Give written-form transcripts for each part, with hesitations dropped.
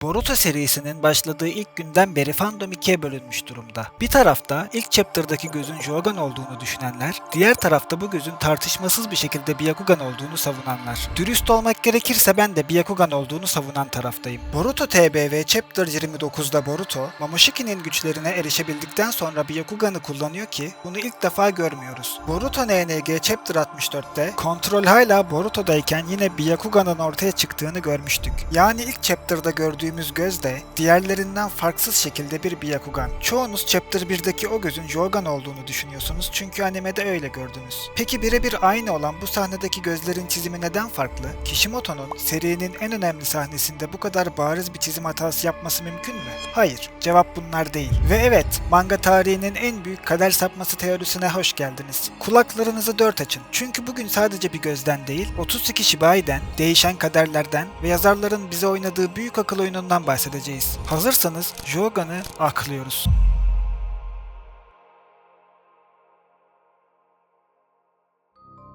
Boruto serisinin başladığı ilk günden beri fandom ikiye bölünmüş durumda. Bir tarafta ilk chapter'daki gözün Jogan olduğunu düşünenler, diğer tarafta bu gözün tartışmasız bir şekilde Byakugan olduğunu savunanlar. Dürüst olmak gerekirse ben de Byakugan olduğunu savunan taraftayım. Boruto TBV Chapter 29'da Boruto, Momoshiki'nin güçlerine erişebildikten sonra Byakugan'ı kullanıyor ki bunu ilk defa görmüyoruz. Boruto NNG Chapter 64'te kontrol hala Boruto'dayken yine Byakugan'ın ortaya çıktığını görmüştük. Yani ilk chapter'da gördüğümüz göz de diğerlerinden farksız şekilde bir Byakugan. Çoğunuz Chapter 1'deki o gözün Jogan olduğunu düşünüyorsunuz çünkü animede öyle gördünüz. Peki birebir aynı olan bu sahnedeki gözlerin çizimi neden farklı? Kishimoto'nun serinin en önemli sahnesinde bu kadar bariz bir çizim hatası yapması mümkün mü? Hayır, cevap bunlar değil. Ve evet, manga tarihinin en büyük kader sapması teorisine hoş geldiniz. Kulaklarınızı dört açın. Çünkü bugün sadece bir gözden değil, 32 Shibai'den, değişen kaderlerden ve yazarların bize oynadığı büyük akıl oyunundan bahsedeceğiz. Hazırsanız Jogan'ı aklıyoruz.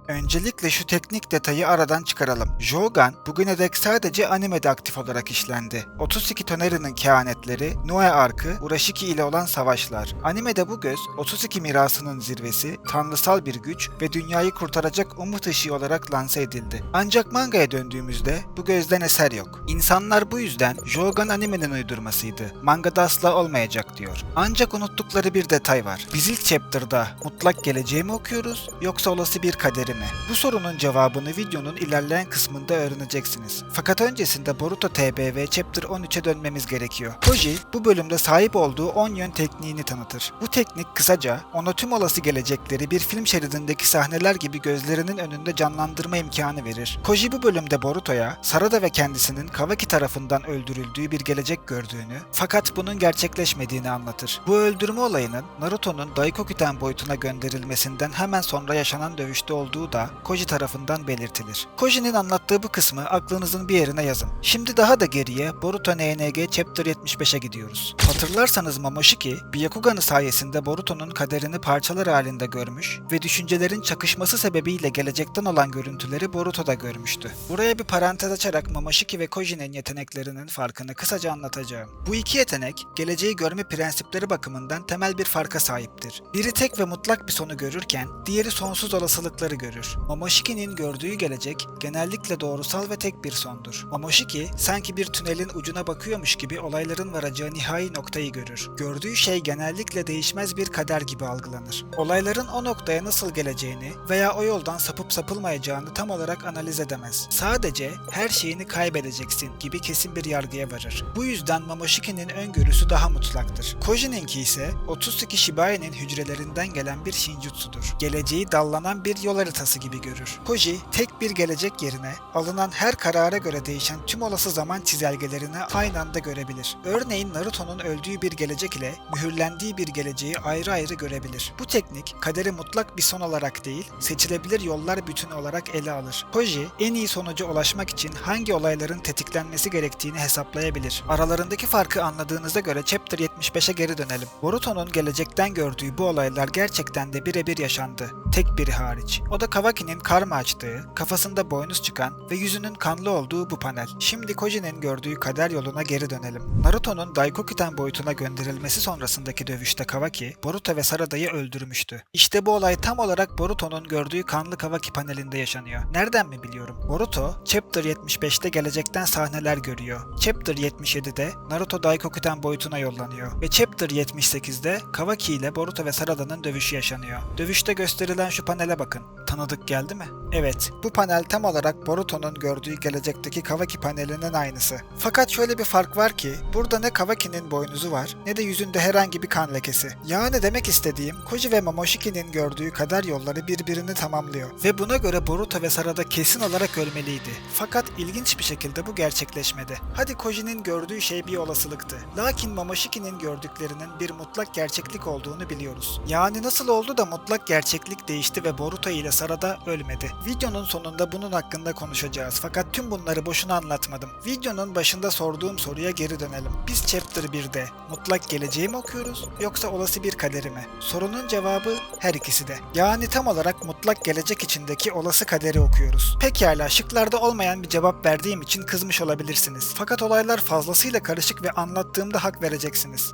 Öncelikle şu teknik detayı aradan çıkaralım. Jogan bugüne dek sadece animede aktif olarak işlendi. 32 Toneri'nin kehanetleri, Noe Arkı, Urashiki ile olan savaşlar. Animede bu göz 32 mirasının zirvesi, tanrısal bir güç ve dünyayı kurtaracak umut ışığı olarak lanse edildi. Ancak mangaya döndüğümüzde bu gözden eser yok. İnsanlar bu yüzden Jogan animenin uydurmasıydı. Mangada asla olmayacak diyor. Ancak unuttukları bir detay var. Biz ilk chapter'da mutlak geleceği mi okuyoruz yoksa olası bir kaderi mi? Bu sorunun cevabını videonun ilerleyen kısmında öğreneceksiniz. Fakat öncesinde Boruto TBV Chapter 13'e dönmemiz gerekiyor. Koji bu bölümde sahip olduğu 10 yön tekniğini tanıtır. Bu teknik kısaca ona tüm olası gelecekleri bir film şeridindeki sahneler gibi gözlerinin önünde canlandırma imkanı verir. Koji bu bölümde Boruto'ya Sarada ve kendisinin Kawaki tarafından öldürüldüğü bir gelecek gördüğünü fakat bunun gerçekleşmediğini anlatır. Bu öldürme olayının Naruto'nun Daikokuten boyutuna gönderilmesinden hemen sonra yaşanan dövüşte olduğu da Koji tarafından belirtilir. Koji'nin anlattığı bu kısmı aklınızın bir yerine yazın. Şimdi daha da geriye Boruto NNG Chapter 75'e gidiyoruz. Hatırlarsanız Momoshiki, Byakugan'ı sayesinde Boruto'nun kaderini parçalar halinde görmüş ve düşüncelerin çakışması sebebiyle gelecekten olan görüntüleri Boruto'da görmüştü. Buraya bir parantez açarak Momoshiki ve Koji'nin yeteneklerinin farkını kısaca anlatacağım. Bu iki yetenek, geleceği görme prensipleri bakımından temel bir farka sahiptir. Biri tek ve mutlak bir sonu görürken, diğeri sonsuz olasılıkları görür. Momoshiki'nin gördüğü gelecek genellikle doğrusal ve tek bir sondur. Momoshiki sanki bir tünelin ucuna bakıyormuş gibi olayların varacağı nihai noktayı görür. Gördüğü şey genellikle değişmez bir kader gibi algılanır. Olayların o noktaya nasıl geleceğini veya o yoldan sapıp sapılmayacağını tam olarak analiz edemez. Sadece her şeyini kaybedeceksin gibi kesin bir yargıya varır. Bu yüzden Momoshiki'nin öngörüsü daha mutlaktır. Koji'ninki ise 32 Shibai'nin hücrelerinden gelen bir shinjutsudur. Geleceği dallanan bir yol haritası gibi görür. Koji, tek bir gelecek yerine alınan her karara göre değişen tüm olası zaman çizelgelerini aynı anda görebilir. Örneğin Naruto'nun öldüğü bir gelecek ile mühürlendiği bir geleceği ayrı ayrı görebilir. Bu teknik, kaderi mutlak bir son olarak değil, seçilebilir yollar bütünü olarak ele alır. Koji, en iyi sonuca ulaşmak için hangi olayların tetiklenmesi gerektiğini hesaplayabilir. Aralarındaki farkı anladığınıza göre Chapter 75'e geri dönelim. Boruto'nun gelecekten gördüğü bu olaylar gerçekten de birebir yaşandı. Tek biri hariç. O da Kawaki'nin karma açtığı, kafasında boynuz çıkan ve yüzünün kanlı olduğu bu panel. Şimdi Koji'nin gördüğü kader yoluna geri dönelim. Naruto'nun Daikokuten boyutuna gönderilmesi sonrasındaki dövüşte Kawaki, Boruto ve Sarada'yı öldürmüştü. İşte bu olay tam olarak Boruto'nun gördüğü kanlı Kawaki panelinde yaşanıyor. Nereden mi biliyorum? Boruto, Chapter 75'te gelecekten sahneler görüyor. Chapter 77'de Naruto Daikokuten boyutuna yollanıyor. Ve Chapter 78'de Kawaki ile Boruto ve Sarada'nın dövüşü yaşanıyor. Dövüşte gösterilen şu panele bakın. Tanıdık geldi mi? Evet, bu panel tam olarak Boruto'nun gördüğü gelecekteki Kawaki panelinin aynısı. Fakat şöyle bir fark var ki, burada ne Kawaki'nin boynuzu var, ne de yüzünde herhangi bir kan lekesi. Yani demek istediğim, Koji ve Momoshiki'nin gördüğü kader yolları birbirini tamamlıyor. Ve buna göre Boruto ve Sarada kesin olarak ölmeliydi. Fakat ilginç bir şekilde bu gerçekleşmedi. Hadi Koji'nin gördüğü şey bir olasılıktı. Lakin Momoshiki'nin gördüklerinin bir mutlak gerçeklik olduğunu biliyoruz. Yani nasıl oldu da mutlak gerçeklik değişti ve Boruto ile Sarada ölmedi? Videonun sonunda bunun hakkında konuşacağız fakat tüm bunları boşuna anlatmadım. Videonun başında sorduğum soruya geri dönelim. Biz Chapter 1'de mutlak geleceği mi okuyoruz yoksa olası bir kaderi mi? Sorunun cevabı her ikisi de. Yani tam olarak mutlak gelecek içindeki olası kaderi okuyoruz. Pekala, şıklarda olmayan bir cevap verdiğim için kızmış olabilirsiniz. Fakat olaylar fazlasıyla karışık ve anlattığımda hak vereceksiniz.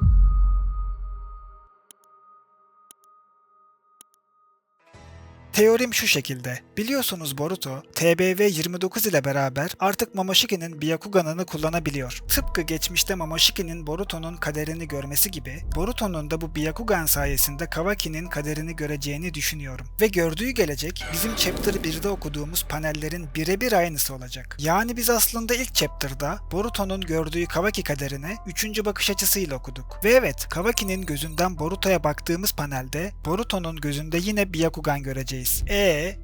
Teorim şu şekilde. Biliyorsunuz Boruto, TBV-29 ile beraber artık Momoshiki'nin Byakugan'ını kullanabiliyor. Tıpkı geçmişte Momoshiki'nin Boruto'nun kaderini görmesi gibi, Boruto'nun da bu Byakugan sayesinde Kawaki'nin kaderini göreceğini düşünüyorum. Ve gördüğü gelecek, bizim Chapter 1'de okuduğumuz panellerin birebir aynısı olacak. Yani biz aslında ilk Chapter'da Boruto'nun gördüğü Kawaki kaderini 3. bakış açısıyla okuduk. Ve evet, Kawaki'nin gözünden Boruto'ya baktığımız panelde, Boruto'nun gözünde yine Byakugan göreceğiz.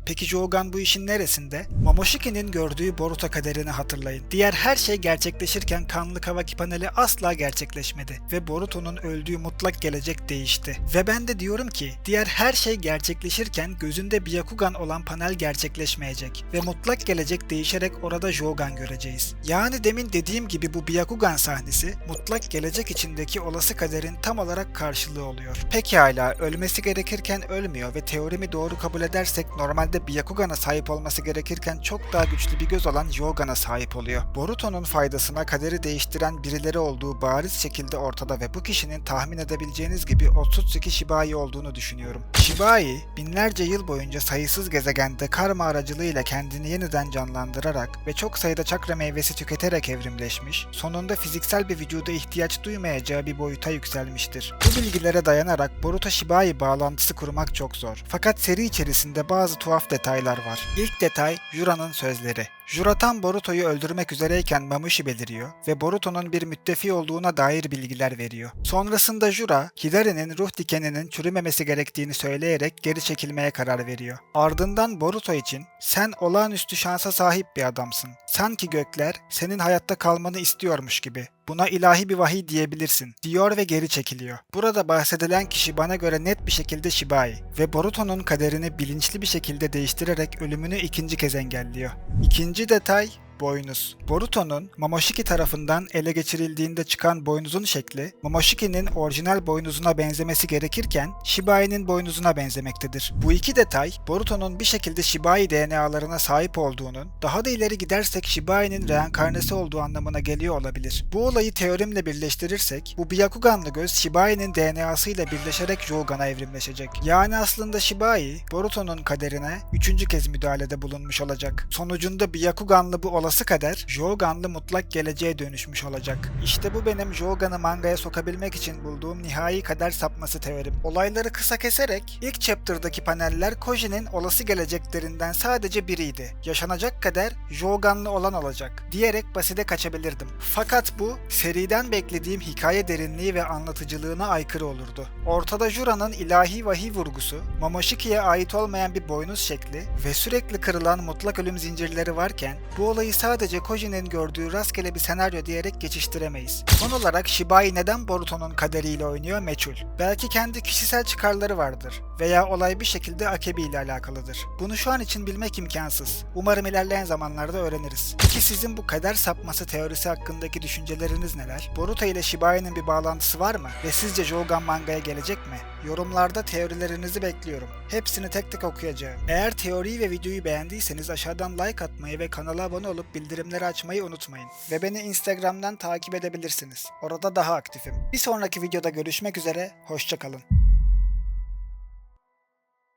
Peki Jougan bu işin neresinde? Momoshiki'nin gördüğü Boruto kaderini hatırlayın. Diğer her şey gerçekleşirken kanlı Kawaki paneli asla gerçekleşmedi ve Boruto'nun öldüğü mutlak gelecek değişti. Ve ben de diyorum ki diğer her şey gerçekleşirken gözünde Byakugan olan panel gerçekleşmeyecek ve mutlak gelecek değişerek orada Jougan göreceğiz. Yani demin dediğim gibi bu Byakugan sahnesi mutlak gelecek içindeki olası kaderin tam olarak karşılığı oluyor. Pekala, ölmesi gerekirken ölmüyor ve teorimi doğru kabul edersek normalde Byakugan'a sahip olması gerekirken çok daha güçlü bir göz olan Jougan'a sahip oluyor. Boruto'nun faydasına kaderi değiştiren birileri olduğu bariz şekilde ortada ve bu kişinin tahmin edebileceğiniz gibi Otsutsuki Shibai olduğunu düşünüyorum. Shibai, binlerce yıl boyunca sayısız gezegende karma aracılığıyla kendini yeniden canlandırarak ve çok sayıda çakra meyvesi tüketerek evrimleşmiş, sonunda fiziksel bir vücuda ihtiyaç duymayacağı bir boyuta yükselmiştir. Bu bilgilere dayanarak Boruto-Shibai bağlantısı kurmak çok zor. Fakat seri içerisinde bazı tuhaf detaylar var. İlk detay Jura'nın sözleri. Jura tam Boruto'yu öldürmek üzereyken Mamushi beliriyor ve Boruto'nun bir müttefi olduğuna dair bilgiler veriyor. Sonrasında Jura, Hidari'nin ruh dikeninin çürümemesi gerektiğini söyleyerek geri çekilmeye karar veriyor. Ardından Boruto için "Sen olağanüstü şansa sahip bir adamsın. Sanki gökler senin hayatta kalmanı istiyormuş gibi. Buna ilahi bir vahiy diyebilirsin," diyor ve geri çekiliyor. Burada bahsedilen kişi bana göre net bir şekilde Shibai ve Boruto'nun kaderini bilinçli bir şekilde değiştirerek ölümünü ikinci kez engelliyor. İkinci detay boynuz. Boruto'nun Momoshiki tarafından ele geçirildiğinde çıkan boynuzun şekli, Momoshiki'nin orijinal boynuzuna benzemesi gerekirken Shibai'nin boynuzuna benzemektedir. Bu iki detay, Boruto'nun bir şekilde Shibai DNA'larına sahip olduğunun, daha da ileri gidersek Shibai'nin reenkarnesi olduğu anlamına geliyor olabilir. Bu olayı teorimle birleştirirsek, bu Byakuganlı göz Shibai'nin DNA'sıyla birleşerek Jougan'a evrimleşecek. Yani aslında Shibai, Boruto'nun kaderine 3. kez müdahalede bulunmuş olacak. Sonucunda Byakuganlı bu olası kader, Jougan'lı mutlak geleceğe dönüşmüş olacak. İşte bu benim Jougan'ı mangaya sokabilmek için bulduğum nihai kader sapması teorim. Olayları kısa keserek, ilk chapter'daki paneller Koji'nin olası geleceklerinden sadece biriydi. Yaşanacak kader, Jougan'lı olan olacak diyerek basite kaçabilirdim. Fakat bu, seriden beklediğim hikaye derinliği ve anlatıcılığına aykırı olurdu. Ortada Jura'nın ilahi vahiy vurgusu, Momoshiki'ye ait olmayan bir boynuz şekli ve sürekli kırılan mutlak ölüm zincirleri varken, bu olayı sadece Koji'nin gördüğü rastgele bir senaryo diyerek geçiştiremeyiz. Son olarak Shibai neden Boruto'nun kaderiyle oynuyor meçhul. Belki kendi kişisel çıkarları vardır veya olay bir şekilde Akebi ile alakalıdır. Bunu şu an için bilmek imkansız. Umarım ilerleyen zamanlarda öğreniriz. Peki sizin bu kader sapması teorisi hakkındaki düşünceleriniz neler? Boruto ile Shibai'nin bir bağlantısı var mı? Ve sizce Jougan mangaya gelecek mi? Yorumlarda teorilerinizi bekliyorum. Hepsini tek tek okuyacağım. Eğer teoriyi ve videoyu beğendiyseniz aşağıdan like atmayı ve kanala abone olup bildirimleri açmayı unutmayın. Ve beni Instagram'dan takip edebilirsiniz. Orada daha aktifim. Bir sonraki videoda görüşmek üzere, hoşça kalın.